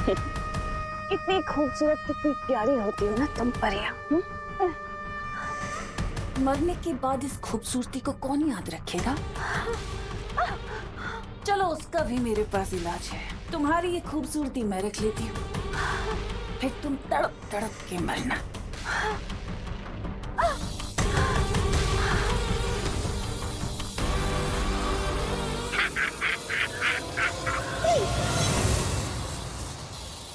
कितनी खूबसूरत, कितनी प्यारी होती हो ना तुम परियां। मरने के बाद इस खूबसूरती को कौन याद रखेगा? चलो उसका भी मेरे पास इलाज है। तुम्हारी ये खूबसूरती मैं रख लेती हूँ, फिर तुम तड़प तड़प के मरना।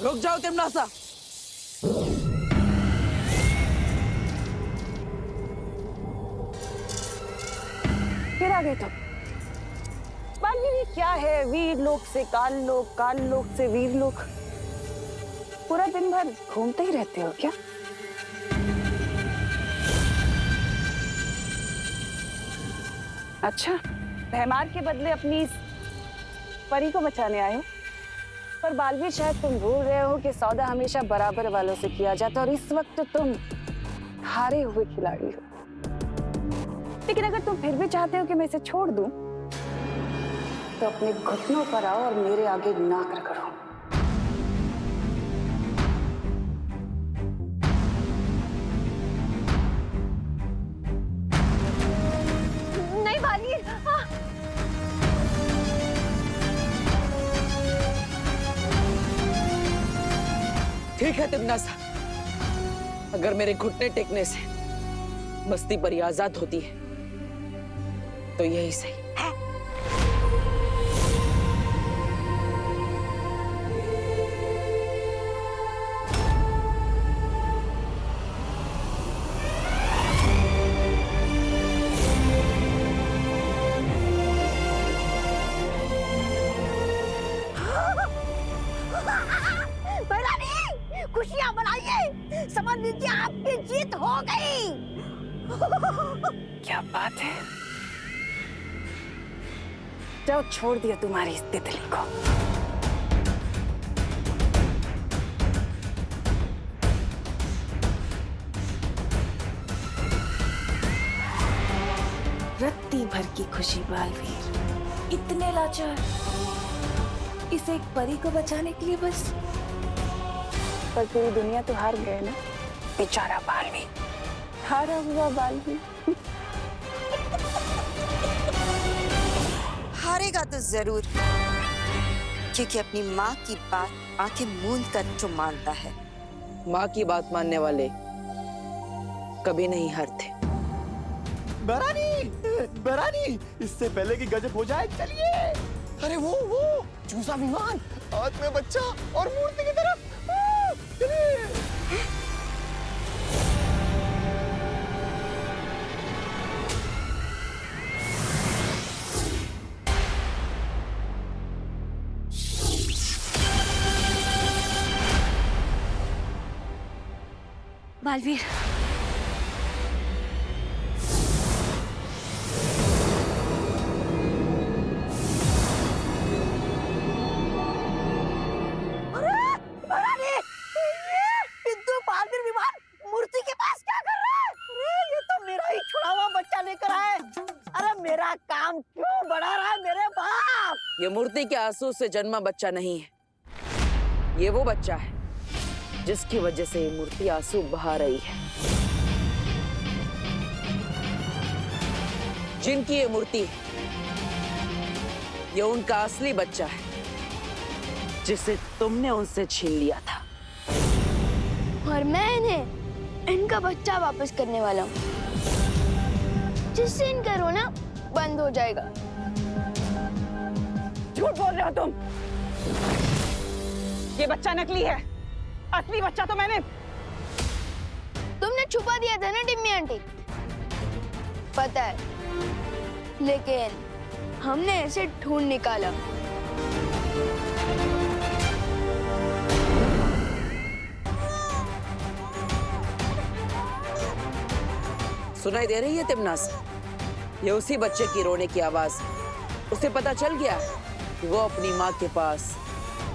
रुक जाओ तिमनासा। फिर आ गए तुम। बालवीर ये क्या है? वीर लोक से काल लोक, काल लोक से वीर लोक। पूरा दिन भर घूमते ही रहते हो क्या? अच्छा, भैमार के बदले अपनी इस परी को बचाने आए हो। पर बालवीर शायद तुम भूल रहे हो कि सौदा हमेशा बराबर वालों से किया जाता है और इस वक्त तुम हारे हुए खिलाड़ी हो। लेकिन अगर तुम फिर भी चाहते हो कि मैं इसे छोड़ दूं, तो अपने घुटनों पर आओ और मेरे आगे नाक रगड़ो। नहीं बालवीर, ठीक है तिमनासा, अगर मेरे घुटने टेकने से मस्ती परी आजाद होती है तो यही सही। खुशियां मनाइए, समझ लीजिए आपकी जीत हो गई। क्या बात है? जाओ, छोड़ दिया तुम्हारी इस तितली को। रत्ती भर की खुशी बालवीर, इतने लाचार, इसे एक परी को बचाने के लिए बस। पर पूरी दुनिया तो हार गए ना, बेचारा बालवीर, हारा हुआ बालवीर। हारेगा तो जरूर, क्योंकि अपनी माँ की बात आंखें मूंद कर जो मानता है। माँ की बात मानने वाले कभी नहीं हारते। बरानी, इससे पहले कि गजब हो जाए चलिए। अरे वो चूसा विमान, हाथ में बच्चा और मूर्ति की तरफ चलिए। बालवीर, किंतु बालवीर विमान मूर्ति के पास क्या कर रहा है? अरे ये तो मेरा ही छुड़ा हुआ बच्चा लेकर आए। अरे मेरा काम क्यों बढ़ा रहा है मेरे बाप? ये मूर्ति के आंसू से जन्मा बच्चा नहीं है, ये वो बच्चा है जिसकी वजह से ये मूर्ति आंसू बहा रही है। जिनकी ये मूर्ति है, ये उनका असली बच्चा है जिसे तुमने उनसे छीन लिया था। और मैं इन्हें इनका बच्चा वापस करने वाला हूँ, जिससे इनका रोना बंद हो जाएगा। झूठ बोल रहे हो तुम। ये बच्चा नकली है, असली बच्चा तो मैंने। तुमने छुपा दिया था ना टिम्मी आंटी, पता है, लेकिन हमने ऐसे ढूंढ निकाला। सुनाई दे रही है तिमनास? ये उसी बच्चे की रोने की आवाज। उसे पता चल गया कि वो अपनी माँ के पास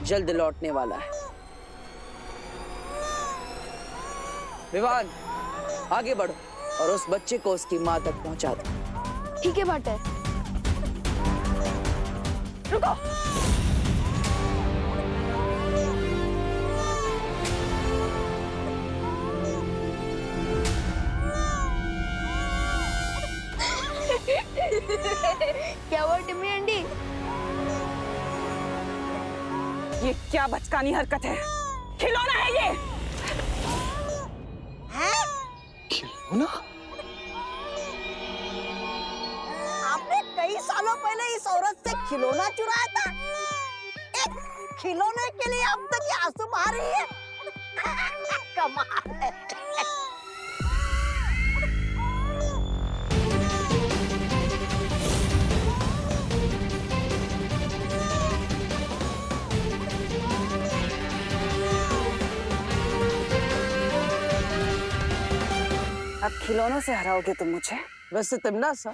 जल्द लौटने वाला है। विवान, आगे बढ़ो और उस बच्चे को उसकी माँ तक पहुंचा दो। ठीक है भाटर। रुको। क्या वो टिम्मी आंटी? ये क्या बचकानी हरकत है? खिलौना है ये। खिलौना? आपने कई सालों पहले इस औरत से खिलौना चुराया था। एक खिलौने के लिए अब तक ये आंसू बहा रही है। कमाल है। अब खिलौनों से हराओगे तुम मुझे? वैसे तिमनासा,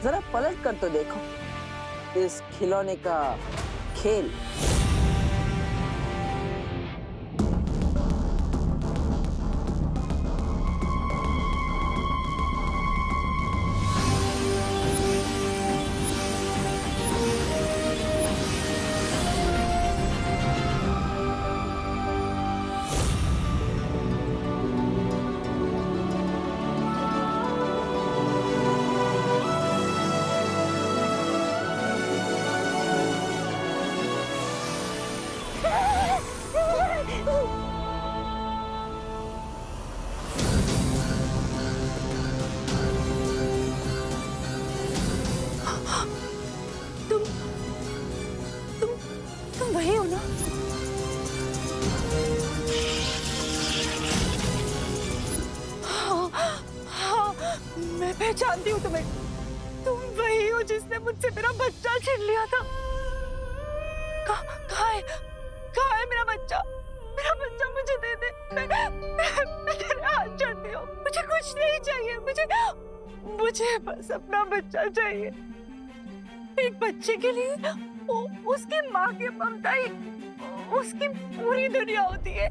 जरा पलट कर तो देखो इस खिलौने का खेल। तुम वही हो ना? हाँ, मैं पहचानती हूँ तुम्हें। तुम वही हो जिसने मुझसे मेरा बच्चा छीन लिया था। कहाँ है मेरा बच्चा? मेरा बच्चा मुझे दे दे। मैं तेरे हाथ जोड़ती हूँ। मुझे कुछ नहीं चाहिए। मुझे बस अपना बच्चा चाहिए। एक बच्चे के लिए उसकी माँ की ममता ही उसकी पूरी दुनिया होती है।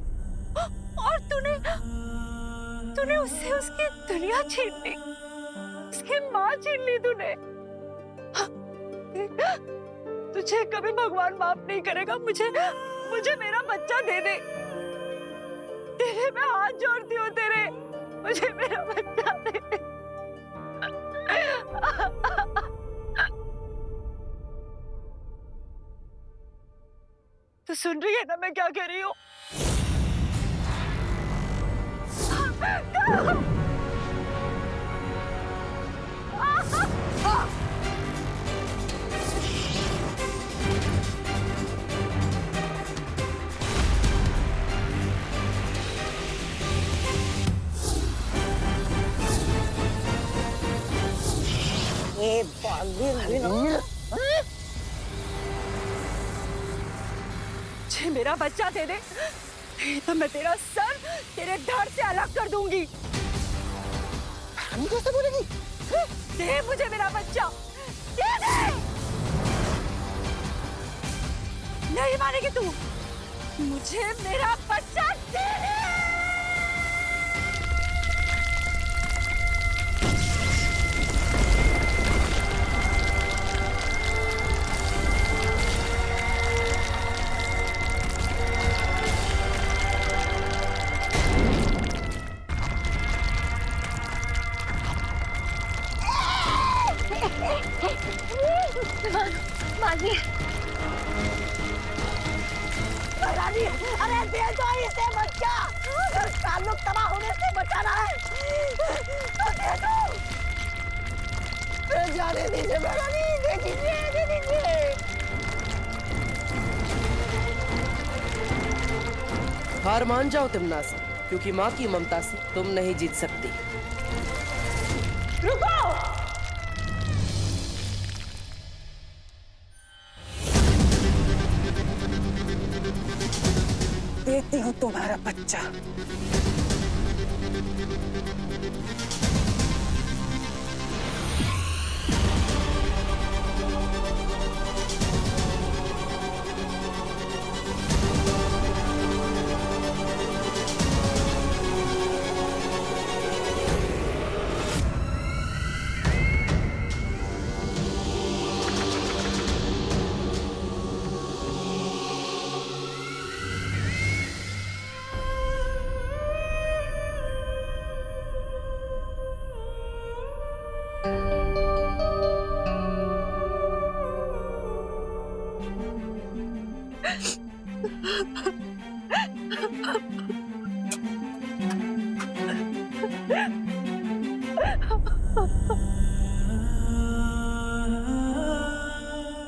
और तूने उससे उसकी दुनिया छीन ली। उसकी माँ छीन ली तूने। तुझे कभी भगवान माफ नहीं करेगा। मुझे मेरा बच्चा दे दे। तेरे मैं हाथ जोड़ती हूँ तेरे। मुझे मेरा बच्चा दे दे। तो सुन रही है ना मैं क्या कह रही हूँ? ये बालवीर मुझे मेरा बच्चा दे दे। नहीं तो मैं तेरा सर तेरे धड़ से अलग कर दूंगी। हम कैसे बोलेगी? दे मुझे मेरा बच्चा। दे दे। नहीं मानेगी तू। मुझे मेरा बच्चा दे दे। माजी, रानी, अरे दे दो इसे बच्चा। अगर ताल्लुक तबाह होने से बचाना है तो दे दो। जाने दीजिए रानी, दे दीजिए। हार मान जाओ तिमनासा, क्योंकि माँ की ममता से तुम नहीं जीत सकती। रुको। देती हूँ तुम्हारा बच्चा।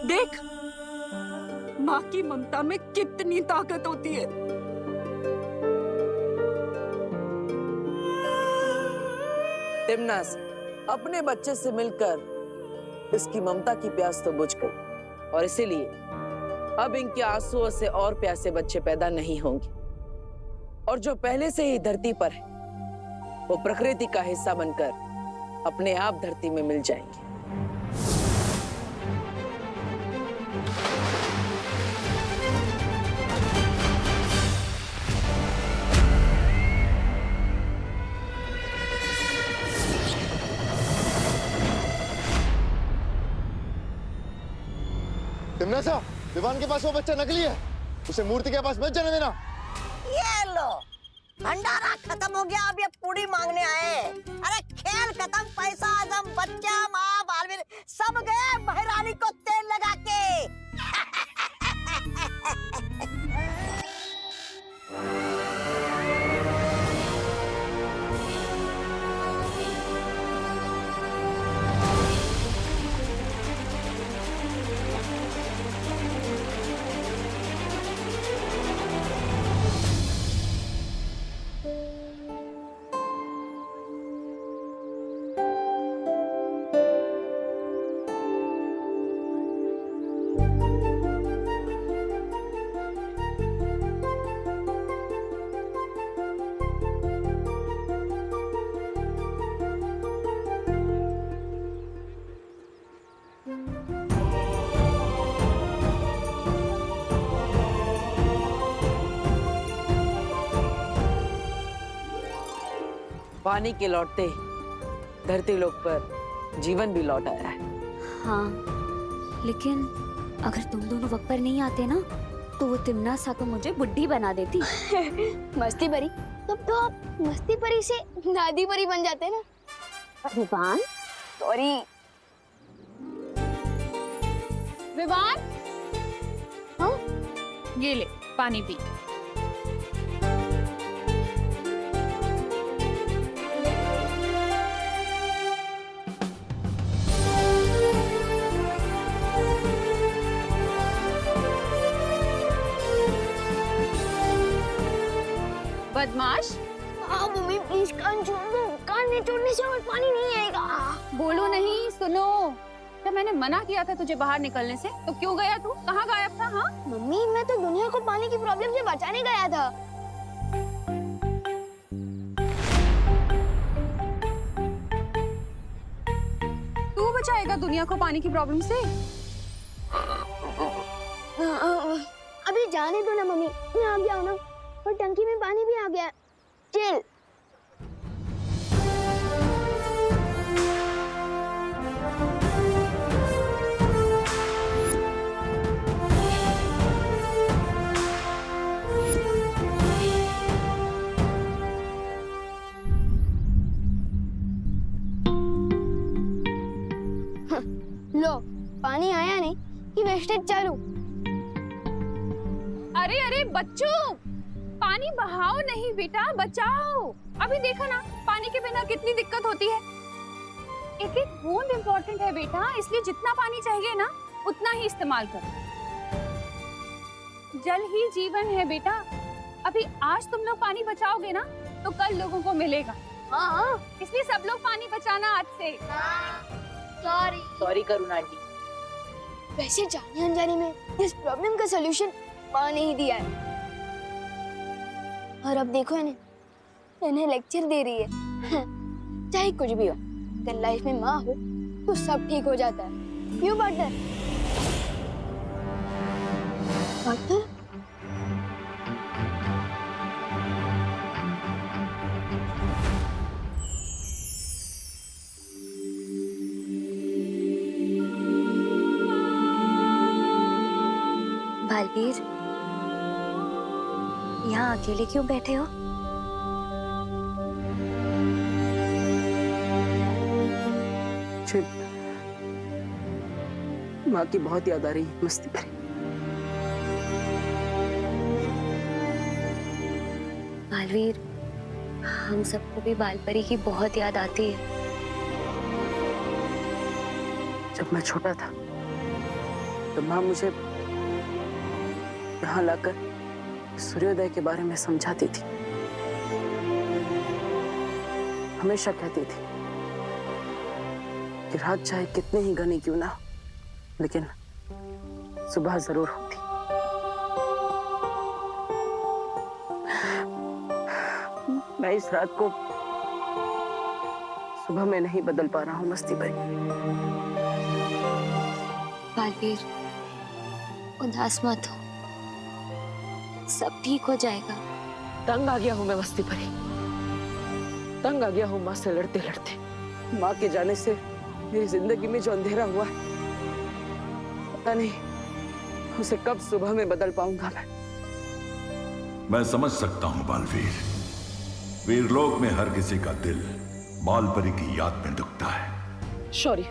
देख, माँ की ममता में कितनी ताकत होती है। तिमनास, अपने बच्चे से मिलकर इसकी ममता की प्यास तो बुझ गई और इसीलिए अब इनके आंसुओं से और प्यासे बच्चे पैदा नहीं होंगे और जो पहले से ही धरती पर है वो प्रकृति का हिस्सा बनकर अपने आप धरती में मिल जाएंगे। तिमनासा, विवान के पास वो बच्चा नकली है, उसे मूर्ति के पास मत जाने देना। ये लो, भंडारा खत्म हो गया, अब ये पूरी मांगने आए। अरे खेल खत्म, पैसा आदम, बच्चा, माँ, बालवीर सब गए बहरानी को तेल लगा के। पानी के लौटते धरती लोक पर जीवन भी लौट आया है। हाँ, लेकिन अगर तुम दोनों वक्त पर नहीं आते ना तो वो तिमनासा तो मुझे बुड्ढी बना देती। मस्ती परी, तब तो आप मस्ती परी से दादी परी बन जाते ना। विवान, सॉरी। विवान, हाँ? ये ले पानी पी। बदमाश, हाँ मम्मी प्लीज कान छोड़ दो, कान नहीं छोड़ने से और पानी नहीं आएगा। बोलो नहीं, सुनो। जब मैंने मना किया था तुझे बाहर निकलने से तो क्यों गया तू? कहाँ गायब था? हाँ मम्मी, मैं तो दुनिया को पानी की प्रॉब्लम से बचाने गया था। तू बचाएगा दुनिया को पानी की प्रॉब्लम से? अभी जाने दो ना मम्मी, मैं आ गया हूँ ना, और टंकी में पानी भी आ गया। चिल। लो, पानी आया नहीं कि वेस्टेज चालू। अरे अरे बच्चों, पानी बहाओ नहीं बेटा, बचाओ। अभी देखो ना, पानी के बिना कितनी दिक्कत होती है। एक एक बूंद इम्पोर्टेंट है बेटा, इसलिए जितना पानी चाहिए ना उतना ही इस्तेमाल करो। जल ही जीवन है बेटा। अभी आज तुम लोग पानी बचाओगे ना तो कल लोगों को मिलेगा। हाँ, इसलिए सब लोग पानी बचाना आज से। सॉरी। सॉरी करुणा आंटी। वैसे जाने अनजाने में इस प्रॉब्लम का सलूशन माँ ने ही दिया है, और अब देखो इन्हें लेक्चर दे रही है। चाहे कुछ भी हो, अगर लाइफ में माँ हो तो सब ठीक हो जाता है। क्यों पार्टनर? पार्टनर? बालवीर, यहाँ अकेले क्यों बैठे हो? माँ की बहुत याद आ रही है मस्ती भरी। बालवीर, हम सबको भी बालपरी की बहुत याद आती है। जब मैं छोटा था तो माँ मुझे यहाँ लाकर सूर्योदय के बारे में समझाती थी। हमेशा कहती थी कि रात चाहे कितने ही घनी क्यों ना, लेकिन सुबह जरूर होती। मैं इस रात को सुबह में नहीं बदल पा रहा हूँ मस्ती भरी। बालवीर, उदास मत हो, सब ठीक हो जाएगा। तंग आ गया हूँ मैं मस्ती भरी, तंग आ गया हूँ माँ से लड़ते लड़ते। माँ के जाने से मेरी जिंदगी में जो अंधेरा हुआ है, पता नहीं उसे कब सुबह में बदल पाऊंगा मैं समझ सकता हूँ बालवीर। वीरलोक में हर किसी का दिल बालपरी की याद में दुखता है। शौर्य,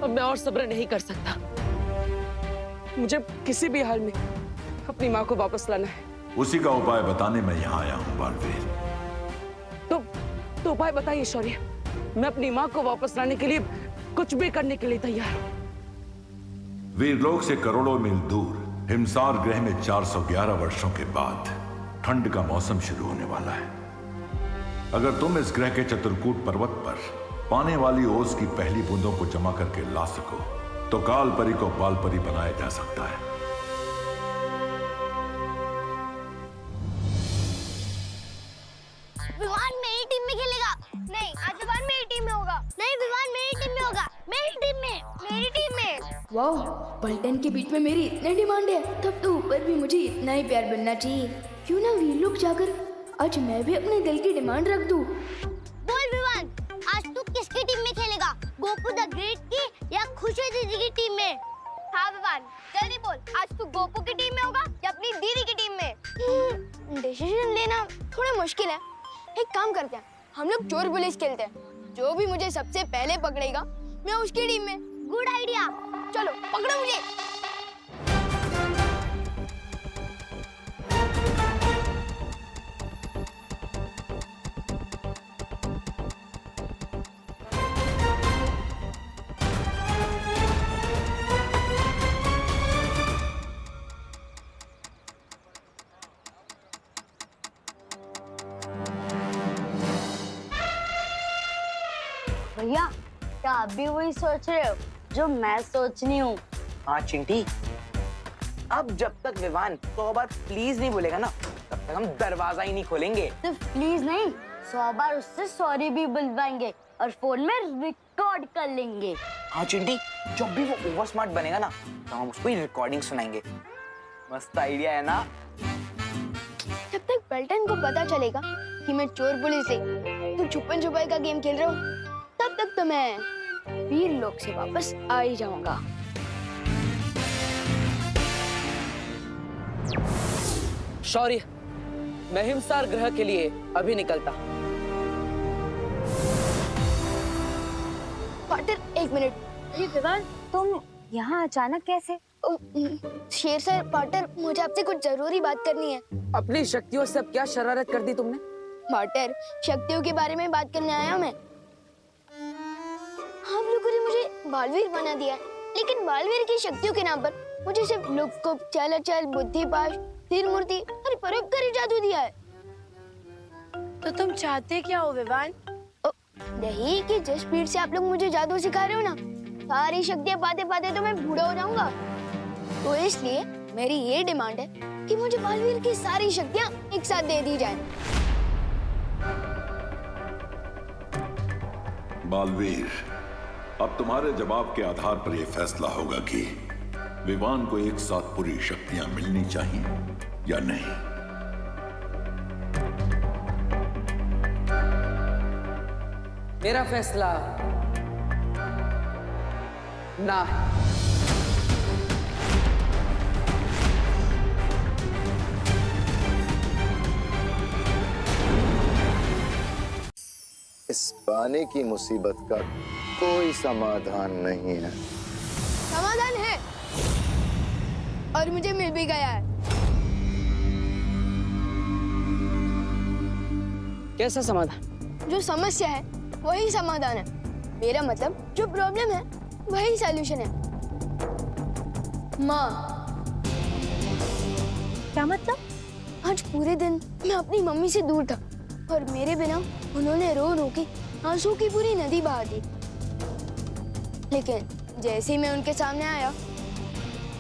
अब मैं और सब्र नहीं कर सकता। मुझे किसी भी हाल में अपनी माँ को वापस लाना है। उसी का उपाय बताने मैं यहाँ आया हूँ बालवीर। तो उपाय बताइए शौर्य। मैं अपनी माँ को वापस लाने के लिए कुछ भी करने के लिए तैयार हूँ। वीरलोक से करोड़ों मील दूर हिमसार ग्रह में 411 वर्षों के बाद ठंड का मौसम शुरू होने वाला है। अगर तुम इस ग्रह के चतुर्कूट पर्वत पर पाने वाली ओस की पहली बूंदों को जमा करके ला सको तो कालपरी को बालपरी बनाया जा सकता है। विवान मेरी टीम में खेलेगा। नहीं, आज विवान मेरी टीम में होगा। नहीं, विवान मेरी टीम में होगा। मेरी टीम में, मेरी टीम में। वाह, पलटन के बीच में मेरी इतनी डिमांड है, तब तो ऊपर भी मुझे इतना ही प्यार बनना चाहिए। क्यों ना वीरलोक जाकर आज मैं भी अपने दिल की डिमांड रख दूं। बोल विवान, आज तू किसकी टीम में खेलेगा? गोपू द ग्रेट की या खुशी दीदी की टीम में? हाँ विवान, जल्दी बोल, आज तू गोपू की टीम में होगा या अपनी दीदी की टीम में? डिसीजन लेना थोड़ा मुश्किल है। एक काम करते हैं, हम लोग चोर पुलिस खेलते हैं। जो भी मुझे सबसे पहले पकड़ेगा मैं उसकी टीम में। गुड आइडिया, चलो पकड़ो मुझे। भैया, क्या आप भी वही सोच रहे हो जो मैं सोच रही हूँ? हाँ चिंटी, अब जब तक विवान 100 बार प्लीज नहीं बोलेगा ना, तब तक हम दरवाजा ही नहीं खोलेंगे। सिर्फ प्लीज नहीं, 100 बार उससे सॉरी भी बुलवाएंगे और फोन में रिकॉर्ड कर लेंगे। हाँ चिंटी, जब भी वो ओवर स्मार्ट बनेगा ना, तो हम उसको ही रिकॉर्डिंग सुनाएंगे। मस्त आइडिया है ना? जब तक पलटन को पता चलेगा कि मैं चोर पुलिस नहीं, तो छुपन छुपाई का गेम खेल रहा हूँ, तब तक तो मैं वीरलोक से वापस आ ही जाऊंगा। शौर्य, मैं हिमसार ग्रह के लिए अभी निकलता। पार्टनर, एक मिनट। ये विवान, तुम यहाँ अचानक कैसे? शेर सर, पार्टनर, मुझे आपसे कुछ जरूरी बात करनी है। अपनी शक्तियों से अब क्या शरारत कर दी तुमने? पार्टनर, शक्तियों के बारे में बात करने आया हूँ मैं। आप लोगों ने मुझे बालवीर बना दिया, लेकिन बालवीर की शक्तियों के नाम पर मुझे सिर्फ लुक्कुप, चलाचल, बुद्धिपाश, तीर मूर्ति और परोपकारी जादू दिया है। तो तुम चाहते क्या हो विवान? यही कि जिस स्पीड से आप लोग मुझे जादू सिखा रहे हो ना, सारी शक्तियाँ पाते पाते तो मैं बूढ़ा हो जाऊंगा। तो इसलिए मेरी ये डिमांड है कि मुझे बालवीर की सारी शक्तियाँ एक साथ दे दी जाए। बालवीर, अब तुम्हारे जवाब के आधार पर यह फैसला होगा कि विवान को एक साथ पूरी शक्तियां मिलनी चाहिए या नहीं। मेरा फैसला ना है। इस पानी की मुसीबत का कोई समाधान नहीं है। समाधान है, और मुझे मिल भी गया है। कैसा समाधान? जो समस्या है वही समाधान है। मेरा मतलब जो प्रॉब्लम है वही सॉल्यूशन है। माँ, क्या मतलब? आज पूरे दिन मैं अपनी मम्मी से दूर था और मेरे बिना उन्होंने रो रो के आंसू की पूरी नदी बहा दी। लेकिन जैसे ही मैं उनके सामने आया,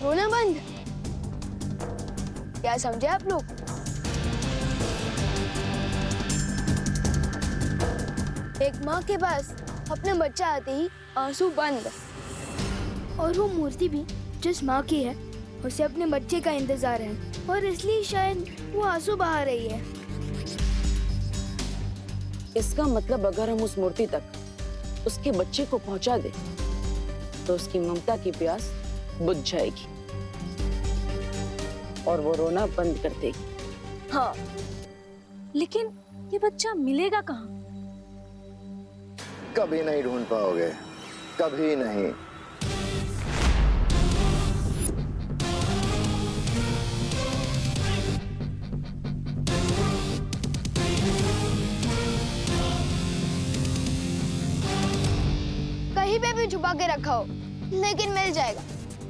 रोना बंद। क्या समझे आप लोग? एक माँ के पास अपना बच्चा आते ही आंसू बंद। और वो मूर्ति भी जिस माँ की है उसे अपने बच्चे का इंतजार है और इसलिए शायद वो आंसू बहा रही है। इसका मतलब अगर हम उस मूर्ति तक उसके बच्चे को पहुंचा दे तो उसकी ममता की प्यास बुझ जाएगी और वो रोना बंद कर देगी। हाँ, लेकिन ये बच्चा मिलेगा कहाँ? कभी नहीं ढूंढ पाओगे, कभी नहीं। कहीं पे भी छुपा के रखा हो, लेकिन मिल जाएगा,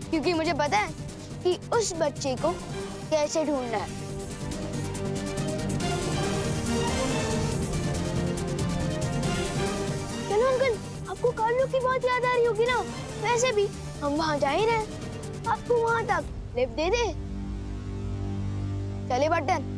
क्योंकि मुझे पता है कि उस बच्चे को कैसे ढूंढना है। चलो अंकल, आपको कार्लो की बहुत याद आ रही होगी ना? वैसे भी हम वहाँ जा ही रहे हैं, आपको वहाँ तक लिफ्ट दे दे। चले बटन।